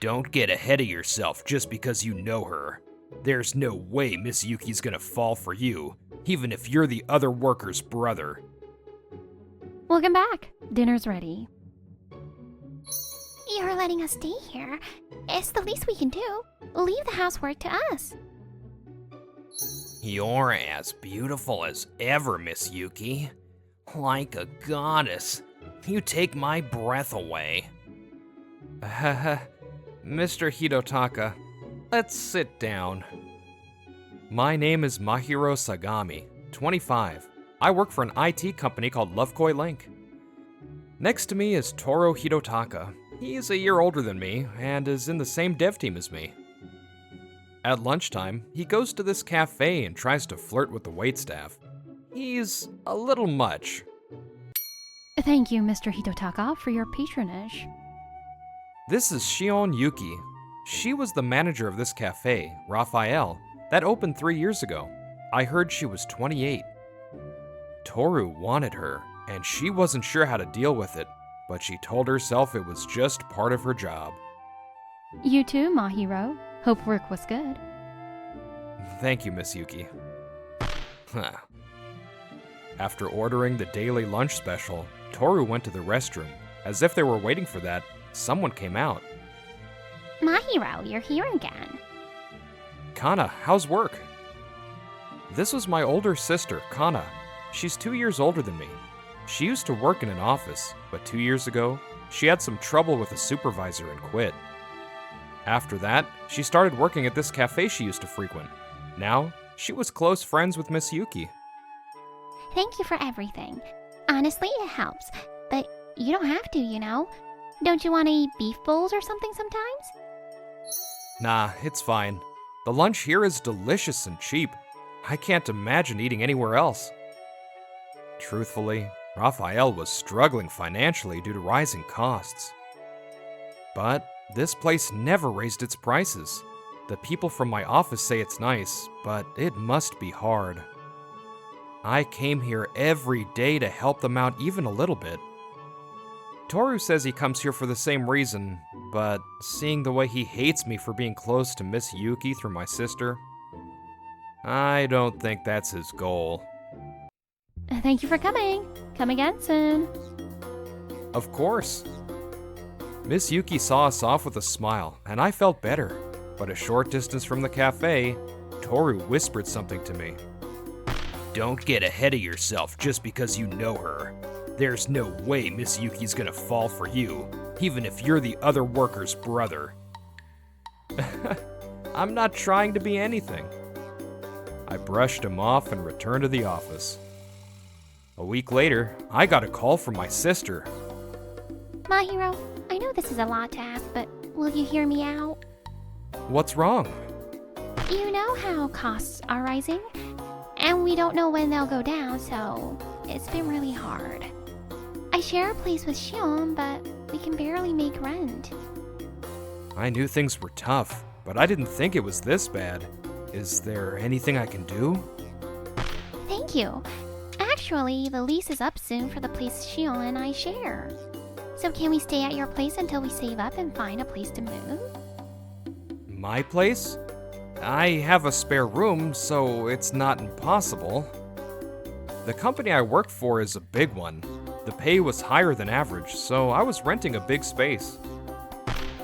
Don't get ahead of yourself just because you know her. There's no way Miss Yuki's gonna fall for you, even if you're the other worker's brother. Welcome back. Dinner's ready. You're letting us stay here. It's the least we can do. Leave the housework to us. You're as beautiful as ever, Miss Yuki. Like a goddess. You take my breath away. Mr. Hidotaka, let's sit down. My name is Mahiro Sagami, 25. I work for an IT company called Lovekoi Link. Next to me is Toru Hidotaka. He is a year older than me and is in the same dev team as me. At lunchtime, he goes to this cafe and tries to flirt with the waitstaff. He's a little much. Thank you, Mr. Hidotaka, for your patronage. This is Shion Yuki. She was the manager of this cafe, Raphael, that opened 3 years ago. I heard she was 28. Toru wanted her, and she wasn't sure how to deal with it, but she told herself it was just part of her job. You too, Mahiro. Hope work was good. Thank you, Miss Yuki. After ordering the daily lunch special, Toru went to the restroom. As if they were waiting for that, someone came out. Mahiro, you're here again. Kana, how's work? This was my older sister, Kana. She's 2 years older than me. She used to work in an office, but 2 years ago, she had some trouble with a supervisor and quit. After that, she started working at this cafe she used to frequent. Now, she was close friends with Miss Yuki. Thank you for everything. Honestly, it helps. But you don't have to, you know. Don't you want to eat beef bowls or something sometimes? Nah, it's fine. The lunch here is delicious and cheap. I can't imagine eating anywhere else. Truthfully, Raphael was struggling financially due to rising costs. But this place never raised its prices. The people from my office say it's nice, but it must be hard. I came here every day to help them out even a little bit. Toru says he comes here for the same reason, but seeing the way he hates me for being close to Miss Yuki through my sister, I don't think that's his goal. Thank you for coming. Come again soon. Of course. Miss Yuki saw us off with a smile, and I felt better. But a short distance from the cafe, Toru whispered something to me. Don't get ahead of yourself just because you know her. There's no way Miss Yuki's gonna fall for you, even if you're the other worker's brother. I'm not trying to be anything. I brushed him off and returned to the office. A week later, I got a call from my sister. Mahiro, I know this is a lot to ask, but will you hear me out? What's wrong? You know how costs are rising? And we don't know when they'll go down, so it's been really hard. I share a place with Shion, but we can barely make rent. I knew things were tough, but I didn't think it was this bad. Is there anything I can do? Thank you. Actually, the lease is up soon for the place Shion and I share. So can we stay at your place until we save up and find a place to move? My place? I have a spare room, so it's not impossible. The company I work for is a big one. The pay was higher than average, so I was renting a big space.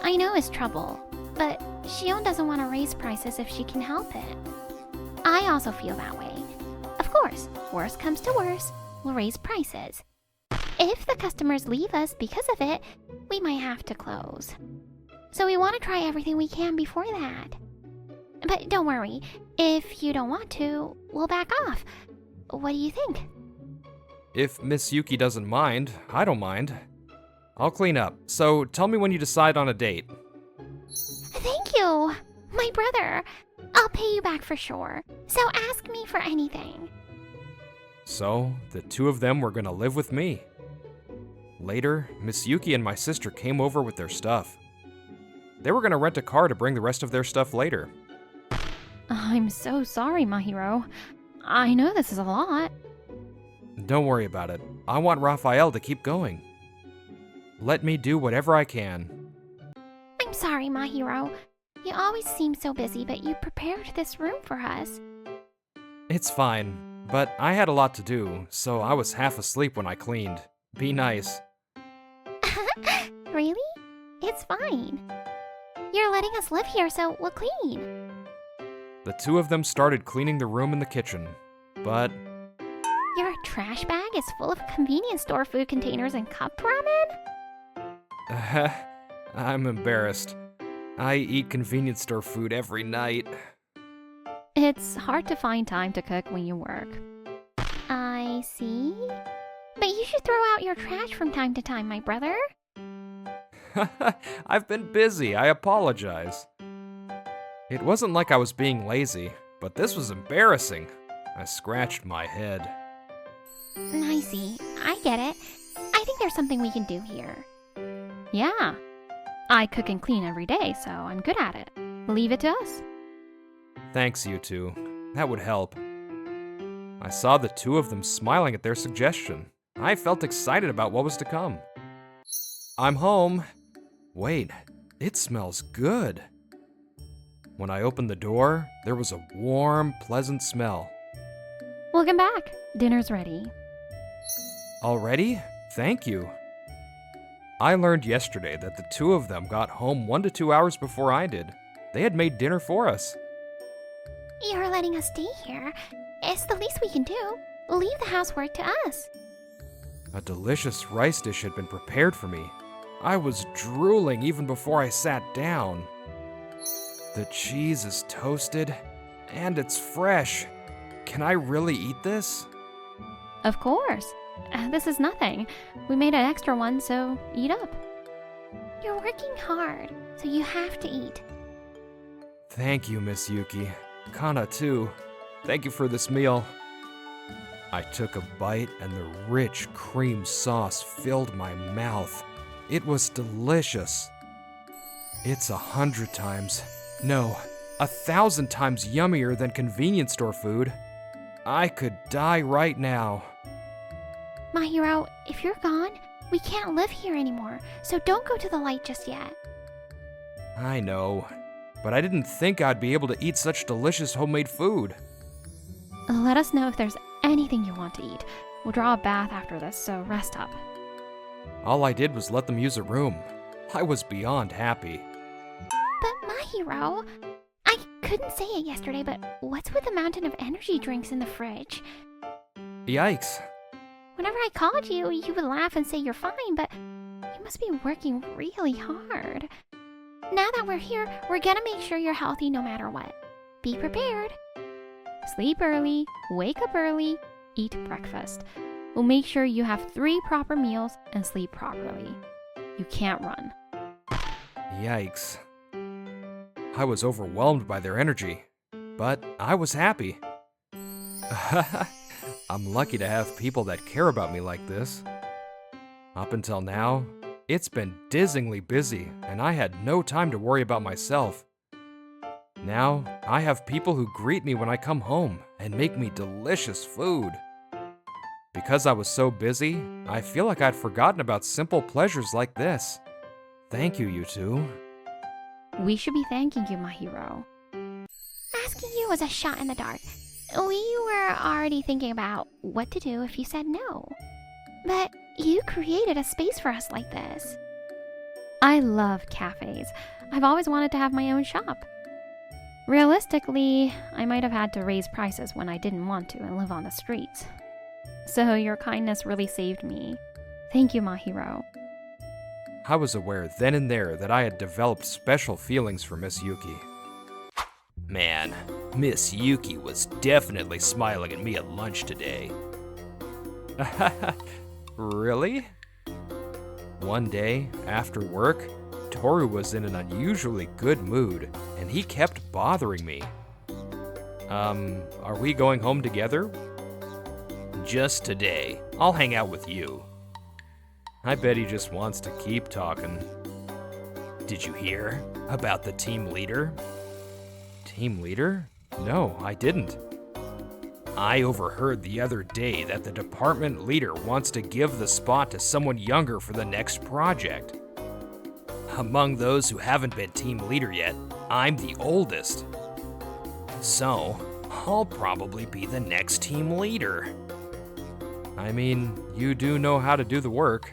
I know it's trouble, but Shion doesn't want to raise prices if she can help it. I also feel that way. Of course, worst comes to worst, we'll raise prices. If the customers leave us because of it, we might have to close. So we want to try everything we can before that. But don't worry, if you don't want to, we'll back off. What do you think? If Miss Yuki doesn't mind, I don't mind. I'll clean up, so tell me when you decide on a date. Thank you, my brother. I'll pay you back for sure, so ask me for anything. So, the two of them were gonna live with me. Later, Miss Yuki and my sister came over with their stuff. They were gonna rent a car to bring the rest of their stuff later. I'm so sorry, Mahiro. I know this is a lot. Don't worry about it. I want Raphael to keep going. Let me do whatever I can. I'm sorry, Mahiro. You always seem so busy, but you prepared this room for us. It's fine, but I had a lot to do, so I was half asleep when I cleaned. Be nice. Really? It's fine. You're letting us live here, so we'll clean. The two of them started cleaning the room and the kitchen, but Your trash bag is full of convenience store food containers and cup ramen? I'm embarrassed. I eat convenience store food every night. It's hard to find time to cook when you work. I see. But you should throw out your trash from time to time, my brother. I've been busy, I apologize. It wasn't like I was being lazy, but this was embarrassing. I scratched my head. I see. I get it. I think there's something we can do here. Yeah. I cook and clean every day, so I'm good at it. Leave it to us. Thanks, you two. That would help. I saw the two of them smiling at their suggestion. I felt excited about what was to come. I'm home. Wait, it smells good. When I opened the door, there was a warm, pleasant smell. Welcome back. Dinner's ready. Already? Thank you. I learned yesterday that the two of them got home 1 to 2 hours before I did. They had made dinner for us. You're letting us stay here. It's the least we can do. Leave the housework to us. A delicious rice dish had been prepared for me. I was drooling even before I sat down. The cheese is toasted, and it's fresh. Can I really eat this? Of course. This is nothing. We made an extra one, so eat up. You're working hard, so you have to eat. Thank you, Miss Yuki. Kana, too. Thank you for this meal. I took a bite, and the rich cream sauce filled my mouth. It was delicious. It's 100 times, no, 1,000 times yummier than convenience store food. I could die right now. Mahiro, if you're gone, we can't live here anymore, so don't go to the light just yet. I know, but I didn't think I'd be able to eat such delicious homemade food. Let us know if there's anything you want to eat. We'll draw a bath after this, so rest up. All I did was let them use a room. I was beyond happy. But Mahiro, I couldn't say it yesterday, but what's with the mountain of energy drinks in the fridge? Yikes. Whenever I called you, you would laugh and say you're fine, but you must be working really hard. Now that we're here, we're gonna make sure you're healthy no matter what. Be prepared. Sleep early, wake up early, eat breakfast. We'll make sure you have 3 proper meals and sleep properly. You can't run. Yikes. I was overwhelmed by their energy, but I was happy. I'm lucky to have people that care about me like this. Up until now, it's been dizzyingly busy, and I had no time to worry about myself. Now, I have people who greet me when I come home and make me delicious food. Because I was so busy, I feel like I'd forgotten about simple pleasures like this. Thank you, you two. We should be thanking you, Mahiro. Asking you was a shot in the dark. We were already thinking about what to do if you said no. But you created a space for us like this. I love cafes. I've always wanted to have my own shop. Realistically, I might have had to raise prices when I didn't want to and live on the streets. So your kindness really saved me. Thank you, Mahiro. I was aware then and there that I had developed special feelings for Miss Yuki. Man, Miss Yuki was definitely smiling at me at lunch today. Really? One day, after work, Toru was in an unusually good mood, and he kept bothering me. Are we going home together? Just today. I'll hang out with you. I bet he just wants to keep talking. Did you hear about the team leader? Team leader? No, I didn't. I overheard the other day that the department leader wants to give the spot to someone younger for the next project. Among those who haven't been team leader yet, I'm the oldest. So, I'll probably be the next team leader. I mean, you do know how to do the work.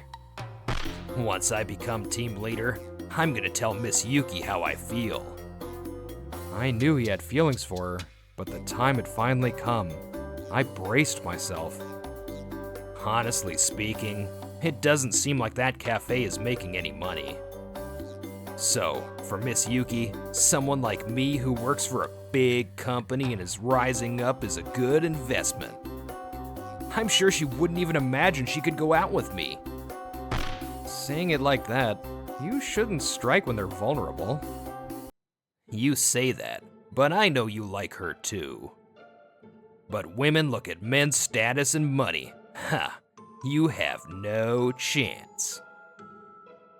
Once I become team leader, I'm gonna tell Miss Yuki how I feel. I knew he had feelings for her, but the time had finally come. I braced myself. Honestly speaking, it doesn't seem like that cafe is making any money. So, for Miss Yuki, someone like me who works for a big company and is rising up is a good investment. I'm sure she wouldn't even imagine she could go out with me. Saying it like that, you shouldn't strike when they're vulnerable. You say that, but I know you like her too. But women look at men's status and money. Ha! You have no chance.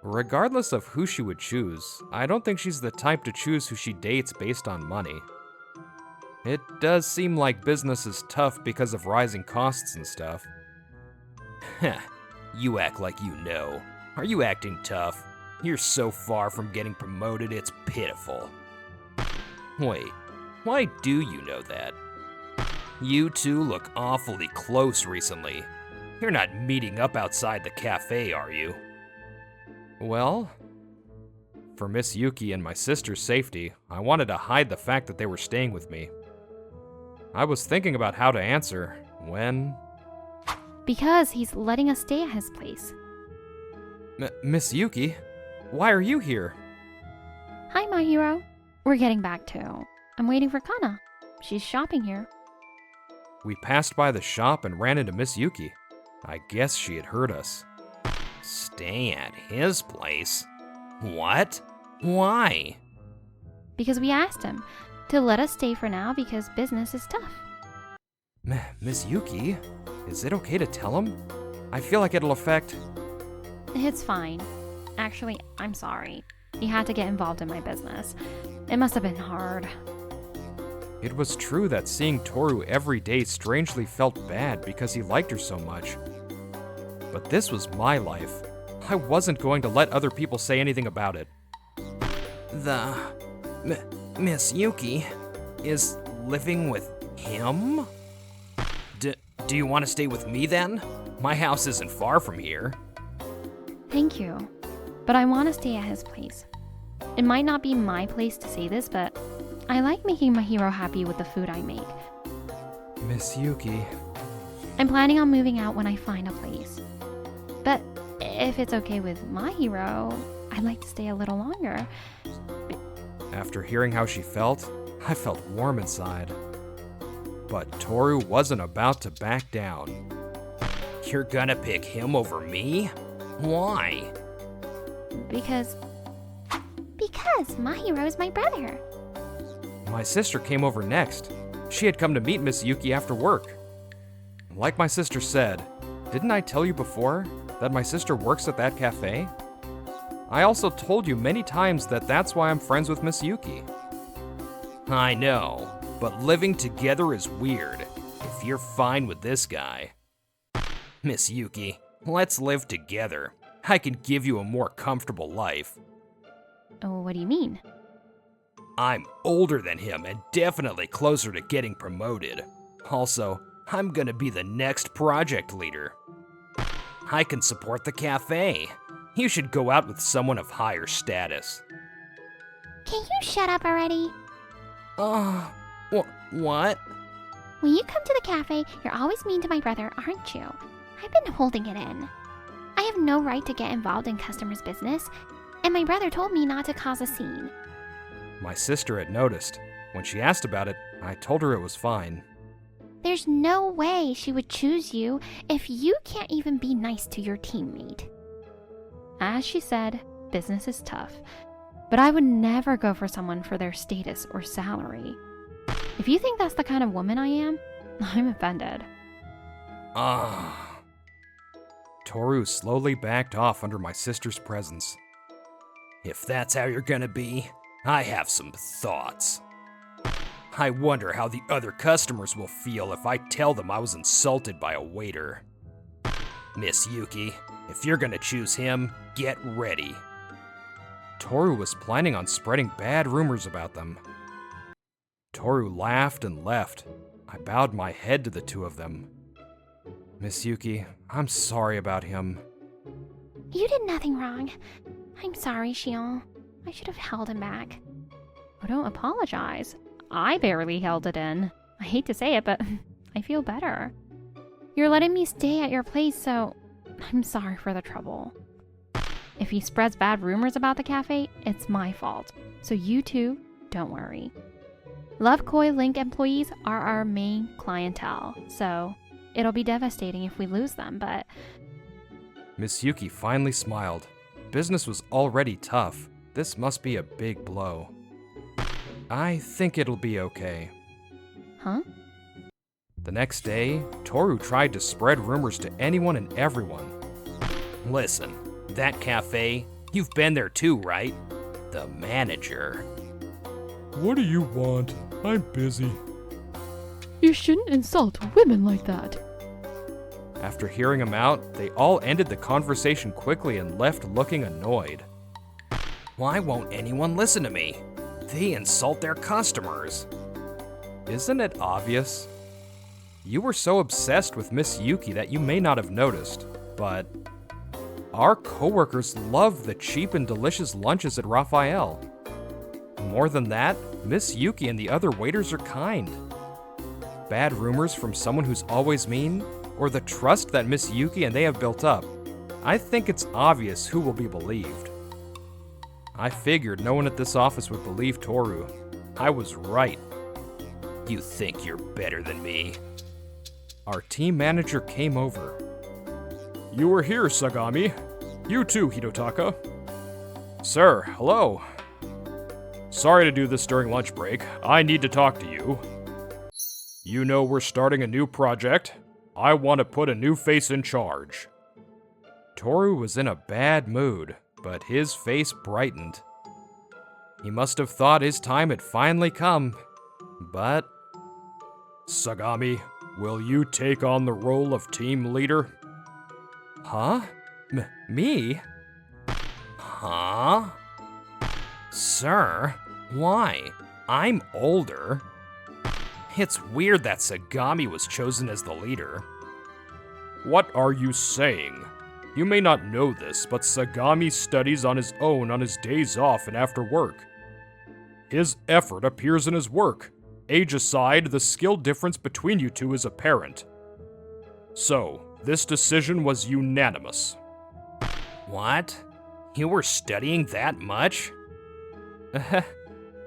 Regardless of who she would choose, I don't think she's the type to choose who she dates based on money. It does seem like business is tough because of rising costs and stuff. Heh, you act like you know. Are you acting tough? You're so far from getting promoted, it's pitiful. Wait, why do you know that? You two look awfully close recently. You're not meeting up outside the cafe, are you? Well, for Miss Yuki and my sister's safety, I wanted to hide the fact that they were staying with me. I was thinking about how to answer when... Because he's letting us stay at his place. Miss Yuki, why are you here? Hi, Mahiro. We're getting back to. I'm waiting for Kana. She's shopping here. We passed by the shop and ran into Miss Yuki. I guess she had heard us. Stay at his place? What? Why? Because we asked him to let us stay for now because business is tough. Miss Yuki, is it okay to tell him? I feel like it'll affect... It's fine. Actually, I'm sorry. You had to get involved in my business. It must have been hard. It was true that seeing Toru every day strangely felt bad because he liked her so much. But this was my life. I wasn't going to let other people say anything about it. Miss Yuki is living with him? Do you want to stay with me then? My house isn't far from here. Thank you. But I want to stay at his place. It might not be my place to say this, but I like making Mahiro happy with the food I make. Miss Yuki. I'm planning on moving out when I find a place. But if it's okay with Mahiro, I'd like to stay a little longer. After hearing how she felt, I felt warm inside. But Toru wasn't about to back down. You're gonna pick him over me? Why? Because Mahiro is my brother. My sister came over next. She had come to meet Miss Yuki after work. Like my sister said, didn't I tell you before that my sister works at that cafe? I also told you many times that that's why I'm friends with Miss Yuki. I know, but living together is weird, if you're fine with this guy. Miss Yuki, let's live together. I can give you a more comfortable life. oh, what do you mean? I'm older than him and definitely closer to getting promoted. Also, I'm gonna be the next project leader. I can support the cafe. You should go out with someone of higher status. Can you shut up already? What? When you come to the cafe, you're always mean to my brother, aren't you? I've been holding it in. I have no right to get involved in customers' business, and my brother told me not to cause a scene. My sister had noticed. When she asked about it, I told her it was fine. There's no way she would choose you if you can't even be nice to your teammate. As she said, business is tough. But I would never go for someone for their status or salary. If you think that's the kind of woman I am, I'm offended. Toru slowly backed off under my sister's presence. If that's how you're gonna be, I have some thoughts. I wonder how the other customers will feel if I tell them I was insulted by a waiter. Miss Yuki, if you're gonna choose him, get ready. Toru was planning on spreading bad rumors about them. Toru laughed and left. I bowed my head to the two of them. Miss Yuki, I'm sorry about him. You did nothing wrong. I'm sorry, Shion. I should have held him back. Oh, don't apologize. I barely held it in. I hate to say it, but I feel better. You're letting me stay at your place, so I'm sorry for the trouble. If he spreads bad rumors about the cafe, it's my fault. So you two, don't worry. Love Koi Link employees are our main clientele, so it'll be devastating if we lose them, but... Miss Yuki finally smiled. Business was already tough. This must be a big blow. I think it'll be okay. Huh? The next day, Toru tried to spread rumors to anyone and everyone. Listen, that cafe, you've been there too, right? The manager. What do you want? I'm busy. You shouldn't insult women like that. After hearing him out, they all ended the conversation quickly and left looking annoyed. Why won't anyone listen to me? They insult their customers. Isn't it obvious? You were so obsessed with Miss Yuki that you may not have noticed, but our coworkers love the cheap and delicious lunches at Raphael. More than that, Miss Yuki and the other waiters are kind. Bad rumors from someone who's always mean, or the trust that Miss Yuki and they have built up, I think it's obvious who will be believed. I figured no one at this office would believe Toru. I was right. You think you're better than me? Our team manager came over. You were here, Sagami. You too, Hidotaka. Sir, hello. Sorry to do this during lunch break. I need to talk to you. You know we're starting a new project. I want to put a new face in charge. Toru was in a bad mood, but his face brightened. He must have thought his time had finally come, but... Sagami, will you take on the role of team leader? Huh? Me? Huh? Sir, why? I'm older. It's weird that Sagami was chosen as the leader. What are you saying? You may not know this, but Sagami studies on his own on his days off and after work. His effort appears in his work. Age aside, the skill difference between you two is apparent. So, this decision was unanimous. What? You were studying that much?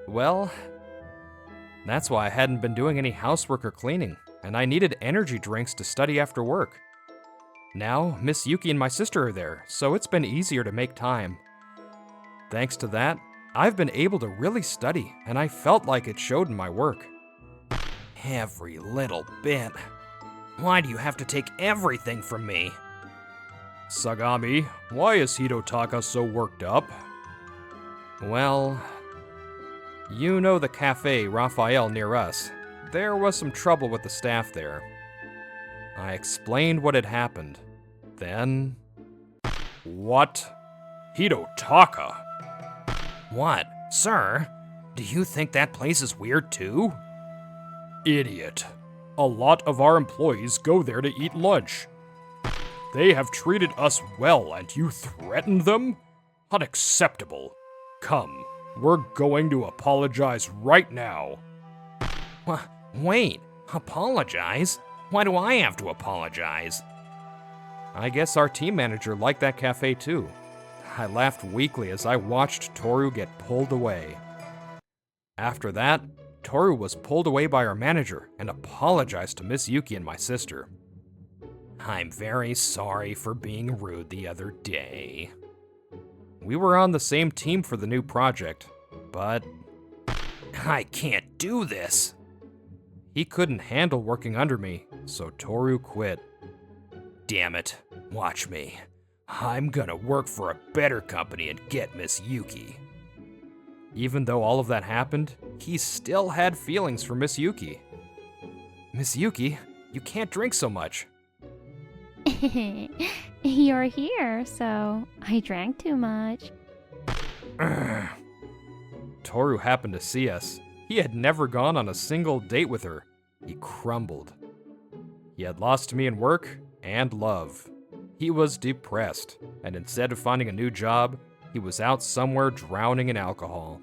Well, that's why I hadn't been doing any housework or cleaning, and I needed energy drinks to study after work. Now, Miss Yuki and my sister are there, so it's been easier to make time. Thanks to that, I've been able to really study, and I felt like it showed in my work. Every little bit. Why do you have to take everything from me? Sagami, why is Hidotaka so worked up? Well, you know the cafe Raphael near us. There was some trouble with the staff there. I explained what had happened. Then... What? Hidotaka? What? Sir? Do you think that place is weird too? Idiot. A lot of our employees go there to eat lunch. They have treated us well and you threaten them? Unacceptable. Come, we're going to apologize right now. Wait, apologize? Why do I have to apologize? I guess our team manager liked that cafe too. I laughed weakly as I watched Toru get pulled away. After that, Toru was pulled away by our manager and apologized to Miss Yuki and my sister. I'm very sorry for being rude the other day. We were on the same team for the new project, but... I can't do this! He couldn't handle working under me, so Toru quit. Damn it, watch me. I'm gonna work for a better company and get Miss Yuki. Even though all of that happened, he still had feelings for Miss Yuki. Miss Yuki, you can't drink so much. You're here, so I drank too much. Toru happened to see us. He had never gone on a single date with her. He crumbled. He had lost me in work and love. He was depressed, and instead of finding a new job, he was out somewhere drowning in alcohol.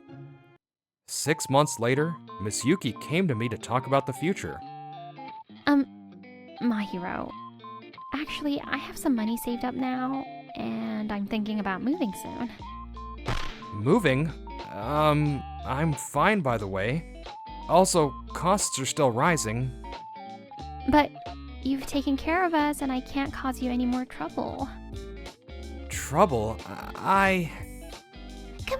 6 months later, Miss Yuki came to me to talk about the future. Mahiro. Actually, I have some money saved up now, and I'm thinking about moving soon. Moving? I'm fine by the way. Also, costs are still rising. But you've taken care of us, and I can't cause you any more trouble. Trouble? Come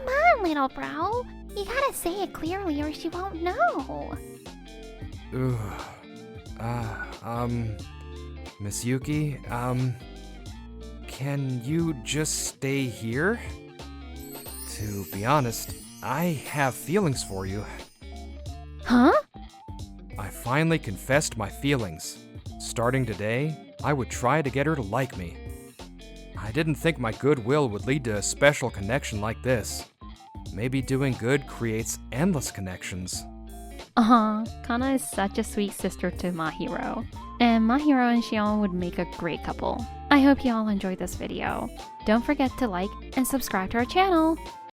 on, little bro. You gotta say it clearly or she won't know. Miss Yuki, can you just stay here? To be honest, I have feelings for you. Huh? I finally confessed my feelings. Starting today, I would try to get her to like me. I didn't think my goodwill would lead to a special connection like this. Maybe doing good creates endless connections. Kana is such a sweet sister to Mahiro. And Mahiro and Shion would make a great couple. I hope you all enjoyed this video. Don't forget to like and subscribe to our channel.